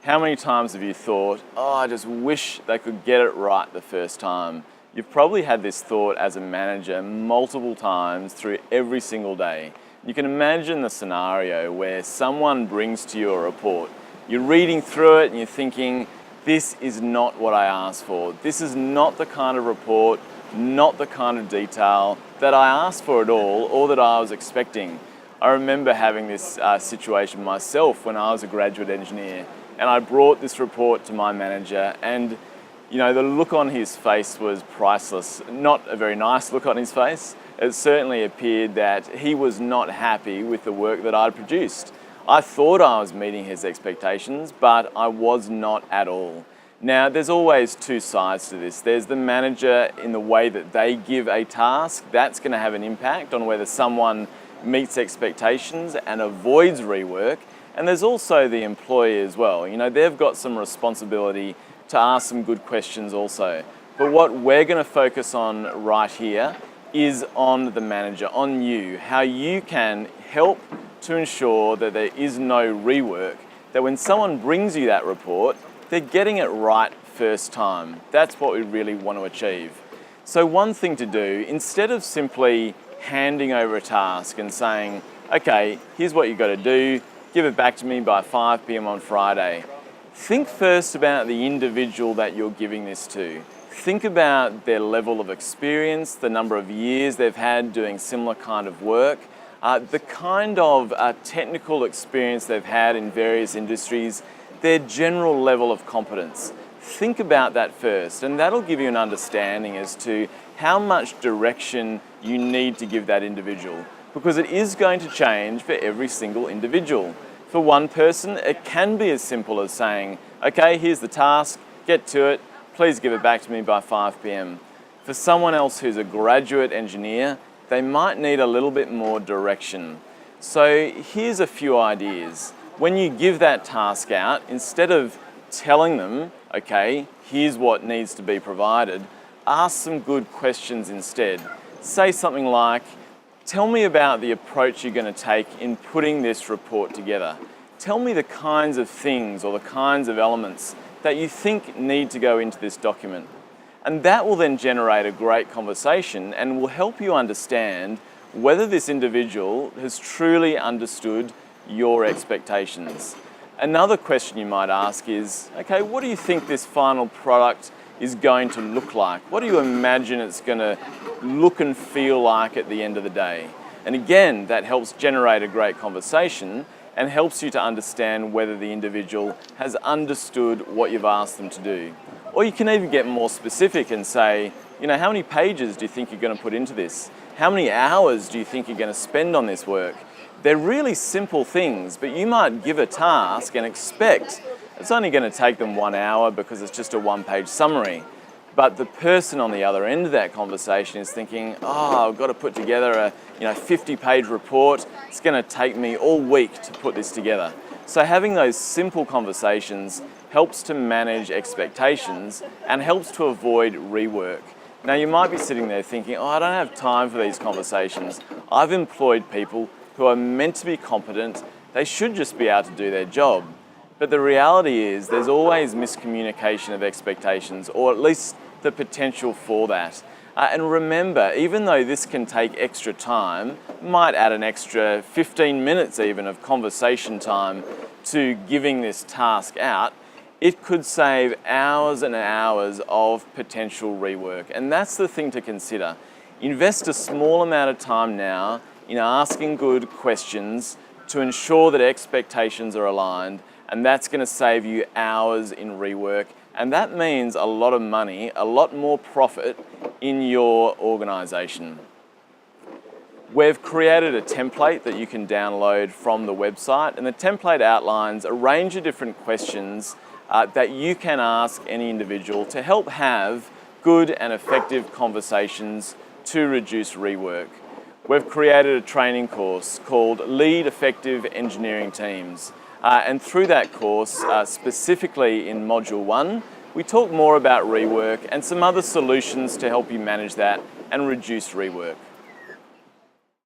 How many times have you thought, oh, I just wish they could get it right the first time? You've probably had this thought as a manager multiple times through every single day. You can imagine the scenario where someone brings to you a report. You're reading through it and you're thinking, this is not what I asked for. This is not the kind of report, not the kind of detail that I asked for at all or that I was expecting. I remember having this situation myself when I was a graduate engineer, and I brought this report to my manager, and the look on his face was priceless. Not a very nice look on his face. It certainly appeared that he was not happy with the work that I'd produced. I thought I was meeting his expectations, but I was not at all. Now, there's always two sides to this. There's the manager in the way that they give a task. That's going to have an impact on whether someone meets expectations and avoids rework. And there's also the employee as well. They've got some responsibility to ask some good questions also. But what we're going to focus on right here is on the manager, on you, how you can help to ensure that there is no rework, that when someone brings you that report, they're getting it right first time. That's what we really want to achieve. So one thing to do, instead of simply handing over a task and saying, okay, here's what you've got to do, give it back to me by 5 p.m. on Friday. Think first about the individual that you're giving this to. Think about their level of experience, the number of years they've had doing similar kind of work, the kind of technical experience they've had in various industries, their general level of competence. Think about that first, and that'll give you an understanding as to how much direction you need to give that individual, because it is going to change for every single individual. For one person, it can be as simple as saying, okay, here's the task, get to it, please give it back to me by 5 p.m. For someone else who's a graduate engineer, they might need a little bit more direction. So here's a few ideas. When you give that task out, instead of telling them, okay, here's what needs to be provided, ask some good questions instead. Say something like, tell me about the approach you're going to take in putting this report together. Tell me the kinds of things or the kinds of elements that you think need to go into this document. And that will then generate a great conversation and will help you understand whether this individual has truly understood your expectations. Another question you might ask is, okay, what do you think this final product is going to look like? What do you imagine it's going to look and feel like at the end of the day? And again, that helps generate a great conversation and helps you to understand whether the individual has understood what you've asked them to do. Or you can even get more specific and say, how many pages do you think you're going to put into this? How many hours do you think you're going to spend on this work? They're really simple things, but you might give a task and expect it's only going to take them 1 hour because it's just a one-page summary. But the person on the other end of that conversation is thinking, oh, I've got to put together a 50-page report. It's going to take me all week to put this together. So having those simple conversations helps to manage expectations and helps to avoid rework. Now you might be sitting there thinking, oh, I don't have time for these conversations. I've employed people who are meant to be competent. They should just be able to do their job. But the reality is there's always miscommunication of expectations, or at least the potential for that. And remember, even though this can take extra time, might add an extra 15 minutes even of conversation time to giving this task out, it could save hours and hours of potential rework. And that's the thing to consider. Invest a small amount of time now in asking good questions to ensure that expectations are aligned, and that's going to save you hours in rework, and that means a lot of money, a lot more profit in your organization. We've created a template that you can download from the website, and the template outlines a range of different questions that you can ask any individual to help have good and effective conversations to reduce rework. We've created a training course called Lead Effective Engineering Teams. And through that course, specifically in Module 1, we talk more about rework and some other solutions to help you manage that and reduce rework.